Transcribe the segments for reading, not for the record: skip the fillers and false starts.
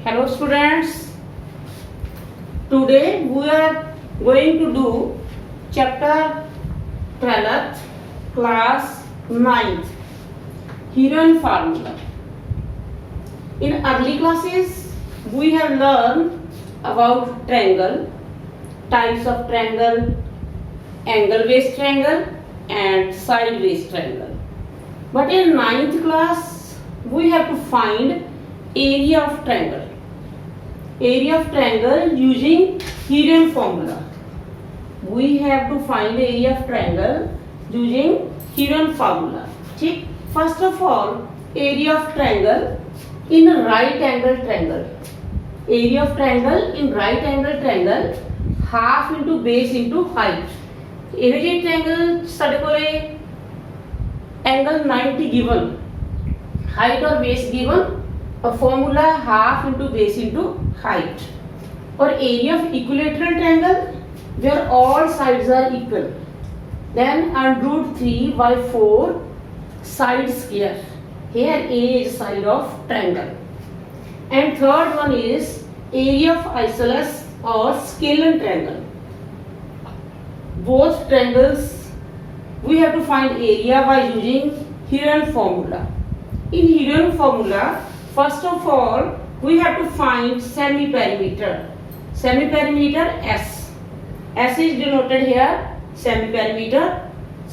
Hello students, today we are going to do chapter 12th class 9th Heron formula. In early classes we have learned about triangle, types of triangle, angle based triangle and side based triangle. But in 9th class we have to find area of triangle. Area of triangle using Heron formula. We have to find area of triangle using Heron formula. ठीक. First of all, area of triangle in a right angle triangle. Area of triangle in right angle triangle half into base into height. ਇਹੋ ਜਿਹੇ triangle ਸਾਡੇ ਕੋਲੇ angle 90 given, height or base given, a formula half into base into height. Or area of equilateral triangle where all sides are equal, then under root 3 by 4 side square. Here A is side of triangle. And third one is area of isosceles or scalene triangle. Both triangles we have to find area by using Heron formula. In Heron formula, first of all we have to find semi-perimeter. Semi-perimeter S. S is denoted here semi-perimeter.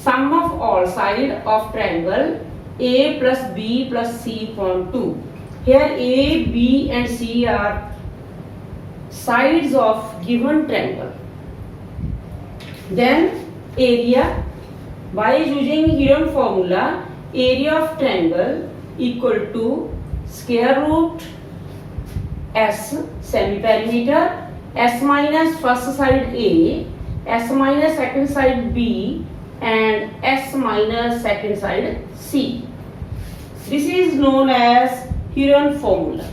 Sum of all sides of triangle A plus B plus C upon 2. Here A, B and C are sides of given triangle. Then area, by using Heron formula, area of triangle equal to square root S semi-perimeter, S minus first side A, S minus second side B and S minus second side C. This is known as Heron formula.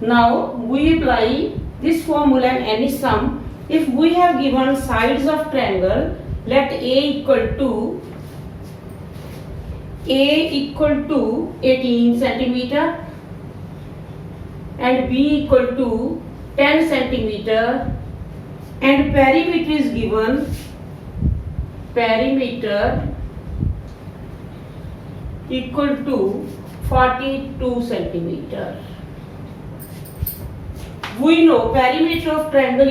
Now we apply this formula in any sum. If we have given sides of triangle, let A equal to 18 centimeter and B equal to 10 centimeter and perimeter is given, perimeter equal to 42 centimeter. We know perimeter of triangle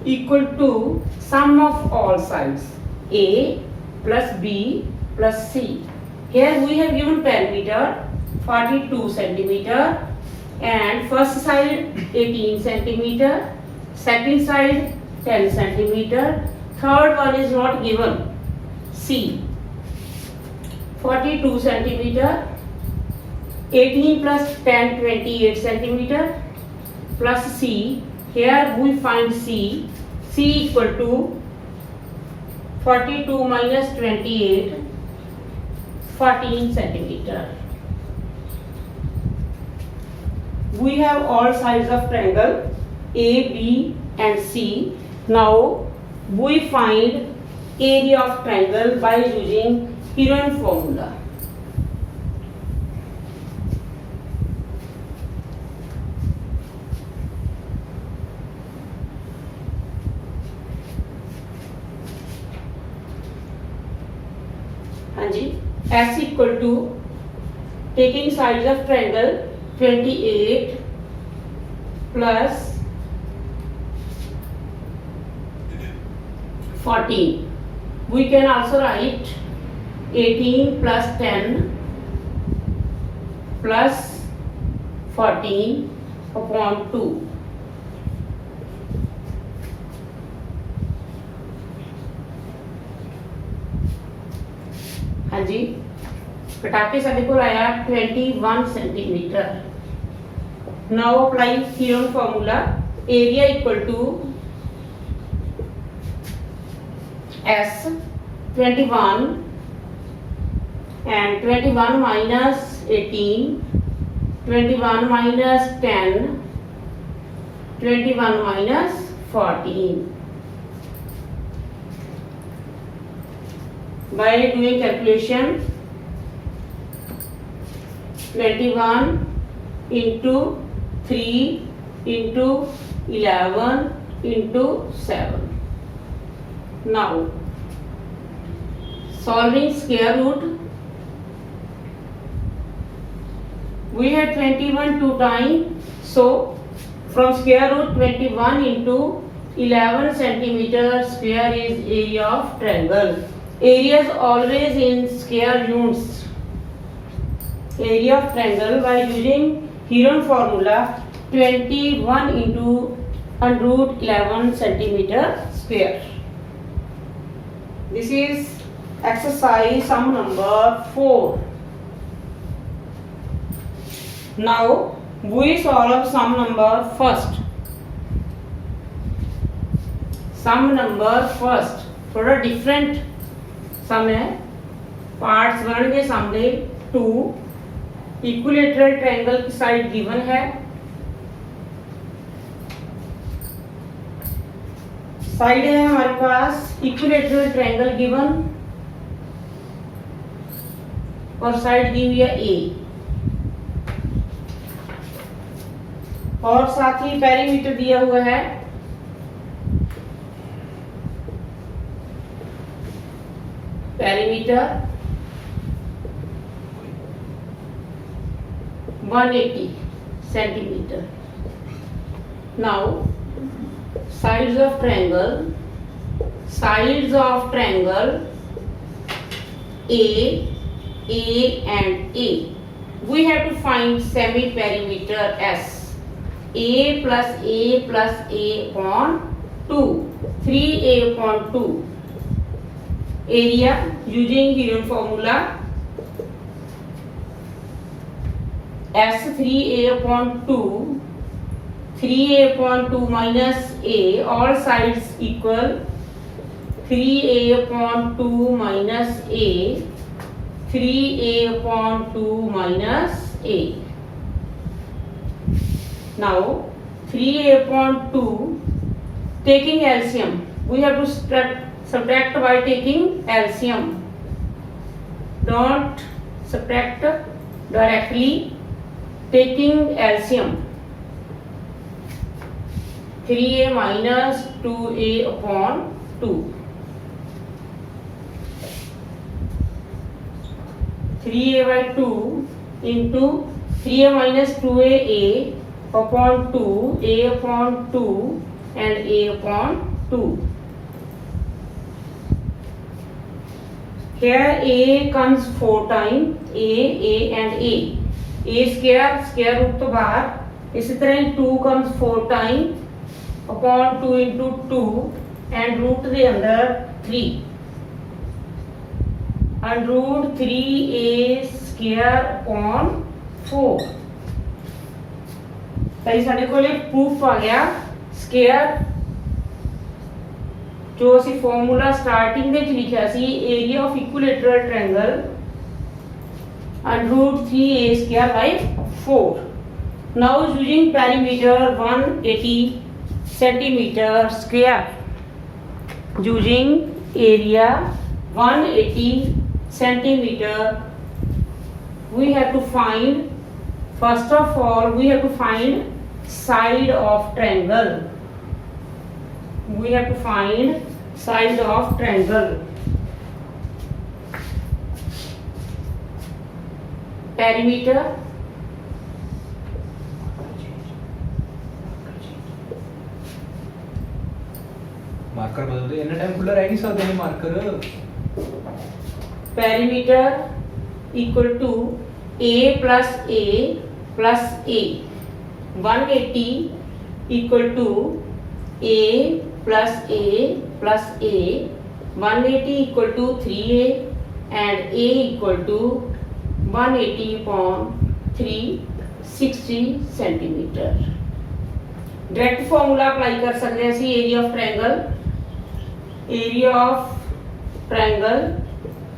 equal to sum of all sides A plus B plus C. Here we have given perimeter 42 centimeter and first side 18 centimeter, second side 10 centimeter, third one is not given, C 42 centimeter, 18 plus 10 28 centimeter plus C. Here we find C equal to 42 minus 28, 14 centimeter. We have all sides of triangle A, B and C. Now we find area of triangle by using Heron formula. S equal to, taking sides of triangle 28 plus 14. We can also write 18 plus 10 plus 14 upon 2. हाँ जी, कटाके साढ़े को आया 21 centimetre. Now apply Heron formula. Area equal to S 21 and 21 minus 18, 21 minus 10, 21 minus 14. By doing calculation, 21 into 3 into 11 into 7. Now solving square root, we had 21 two times, so from square root 21 into 11 centimeter square is area of triangle. Area is always in square units. Area of triangle by using Heron formula, 21 into under root 11 centimeter square. This is exercise sum number 4. Now we solve sum number first. Sum number first थोड़ा different sum है. Parts बनेंगे sum दे 2. Equilateral triangle की side given है. Side है हमारे पास equilateral triangle given और side दी हुई है ए, और साथ ही पेरीमीटर दिया हुआ है. Perimeter 180 centimeter. Now sides of triangle A and A. We have to find semi perimeter S. A plus A upon 2, 3A upon 2. Area using Heron formula, S 3A upon 2, 3A upon 2 minus A, all sides equal, 3A upon 2 minus A, 3A upon 2 minus A. Now 3A upon 2, taking LCM, we have to subtract by taking LCM. Don't subtract directly, taking LCM. 3A minus 2A upon 2. 3A by 2 into 3A minus 2A upon 2, A upon 2 and A upon 2. Here A comes 4 times, A and A. A square root तो बाहर. इसी तरह 2 comes 4 times upon 2 into 2 and root के अंदर 3. And root 3A square upon 4. तो ਸਾਡੇ ਕੋਲ ਇੱਕ proof आ गया. Square जो ਅਸੀਂ ਫਾਰਮੂਲਾ ਸਟਾਰਟਿੰਗ ਦੇ ਵਿੱਚ ਲਿਖਿਆ ਸੀ, area of equilateral triangle and root 3A square by 4. Now using perimeter 180 centimeter square, using area 180 centimeter, we have to find, first of all we have to find side of triangle. We have to find side of triangle. Perimeter marker बदल दे, इतना time खुला रह नहीं सकते हैं marker. perimeter equal to A plus A plus A. 180 equal to A plus A plus A. 180 equal to 3A and A equal to 180 upon 360 centimeter. Direct formula apply कर सकते हैं ਅਸੀਂ area of triangle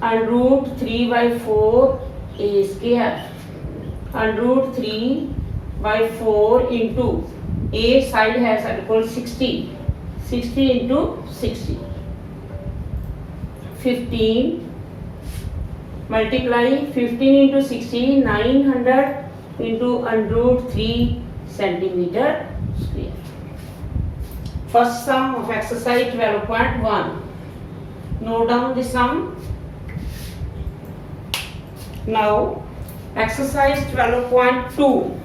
and root 3 by 4 A square and root 3 by 4 into A side has equal 60 into 60 15 multiply 15 into 60, 900 into under root 3 centimeter square. First sum of exercise 12.1. Note down the sum. Now exercise 12.2.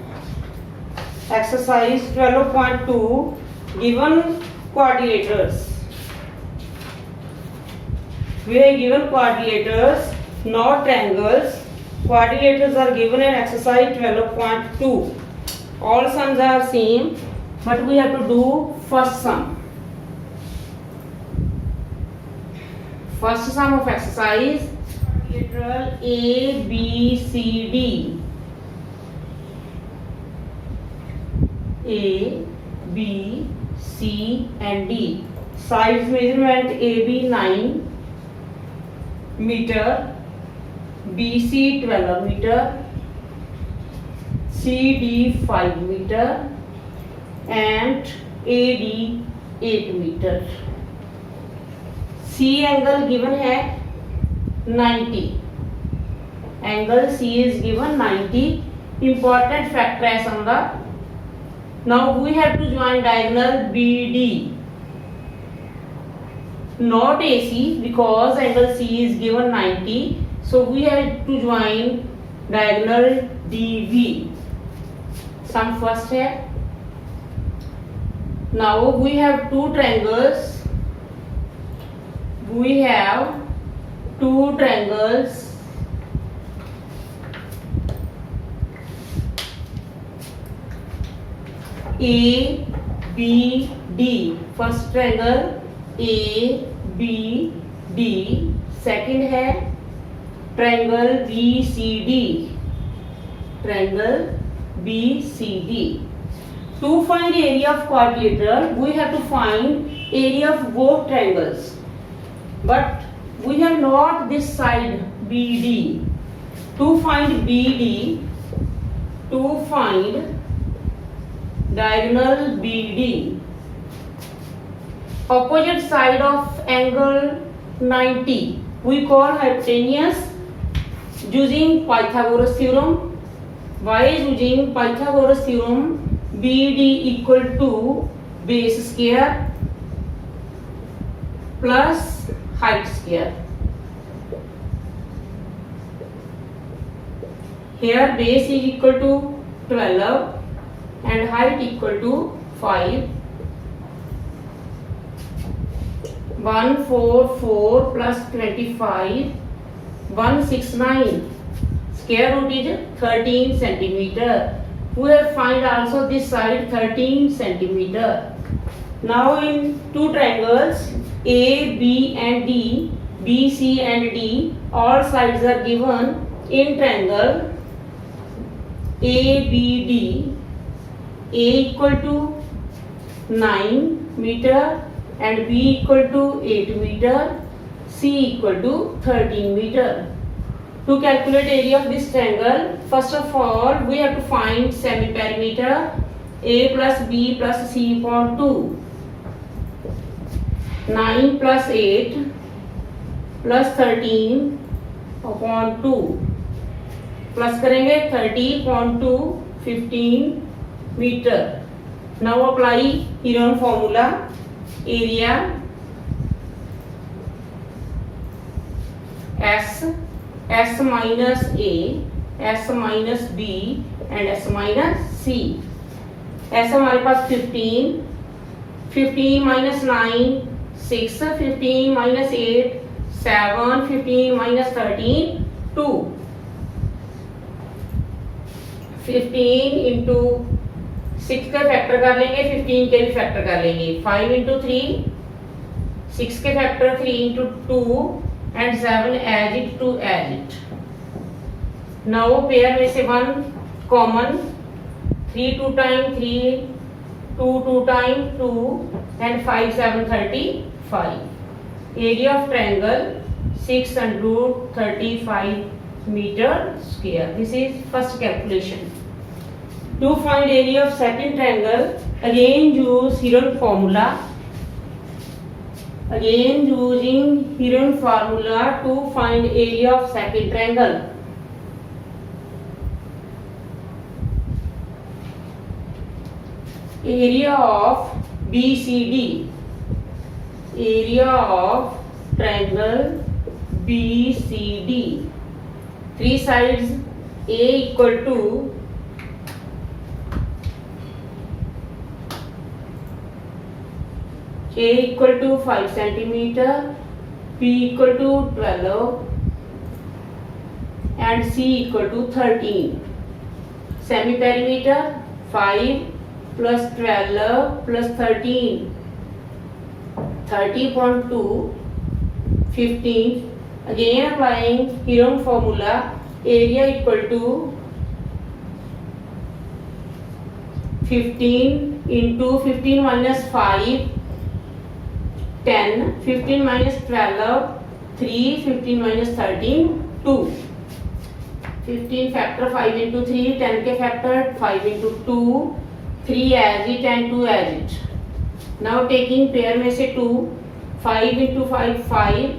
Exercise 12.2, given quadrilaters. We are given quadrilaters, not triangles. Quadrilaters are given in exercise 12.2. All sums are same, but we have to do first sum. First sum of exercise, quadrilateral A, B, C, D. A, B, C and D. Size measurement AB 9 meter, BC 12 meter, CD 5 meter and AD 8 meter. C angle given है 90. Angle C is given 90. Important factor है समझा. Now we have to join diagonal BD, not AC, because angle C is given 90. So we have to join diagonal DV. Sum first है. Now we have two triangles. We have two triangles. A, B, D. First triangle A, B, D. Second है triangle B, C, D. Triangle B, C, D. To find area of quadrilateral, we have to find area of both triangles. But we have not this side BD. To find BD, to find diagonal BD, opposite side of angle 90, we call hypotenuse using Pythagoras theorem. Why using Pythagoras theorem? BD equal to base square plus height square. Here base is equal to 12 and height equal to 5. 144 plus 25, 169. Square root is 13 centimeter. We have find also this side 13 centimeter. Now in two triangles A, B and D, B, C and D, all sides are given in triangle A, B, D. A equal to 9 meter and B equal to 8 meter, C equal to 13 meter. To calculate area of this triangle, first of all we have to find semi-perimeter A plus B plus C upon 2. 9 plus 8 plus 13 upon 2. Plus करेंगे 30 upon 2, 15 meter. Now apply Heron formula. Area S minus A, S minus B and S minus C. S हमारे पास 15, 15 minus 9, 6, 15 minus 8, 7, 15 minus 13, 2. 15 into 6 का factor कर लेंगे, 15 के भी factor कर लेंगे. 5 into 3, 6 के factor 3 into 2 and 7 as it to as it. Now pair में से 1 common, 3 2 time 3, 2 2 time 2 and 5 7 35. Area of triangle 6 and root 35 meter square. This is first calculation. To find area of second triangle, again use Heron formula. Again using Heron formula to find area of second triangle. Area of BCD. Area of triangle BCD. Three sides A equal to A equal to 5 centimeter, B equal to 12 and C equal to 13. Semi perimeter 5 plus 12 plus 13, 30.2, 15. Again applying Heron formula, area equal to 15 into 15 minus 5, 10, 15 minus 12, 3, 15 minus 13, 2. 15 factor 5 into 3, 10 के factor 5 into 2, 3 as it and 2 as it. Now taking pair में से 2, 5 into 5, 5,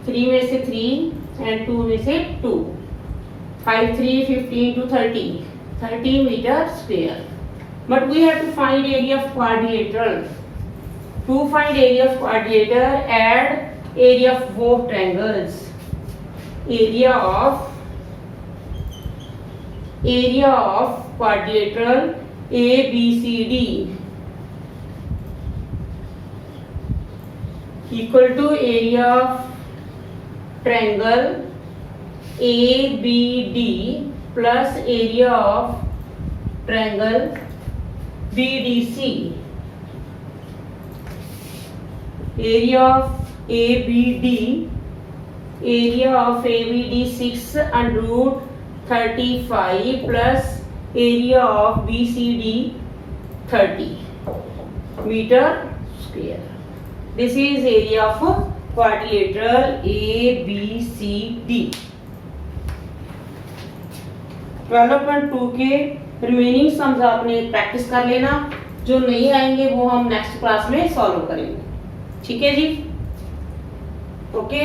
3 में से 3 and 2 में से 2. 5, 3, 15 to 30, 30 meter square. But we have to find area of quadrilateral. To find area of quadrilateral, add area of both triangles. Area of quadrilateral ABCD equal to area of triangle ABD plus area of triangle BDC. Area of ABD 6 under root 35 plus area of BCD 30 meter square. This is area of quadrilateral ABCD. 12.2 के remaining sums आपने practice कर लेना, जो नहीं आएंगे वो हम next class में सॉल्व करेंगे। ठीक है जी, ओके।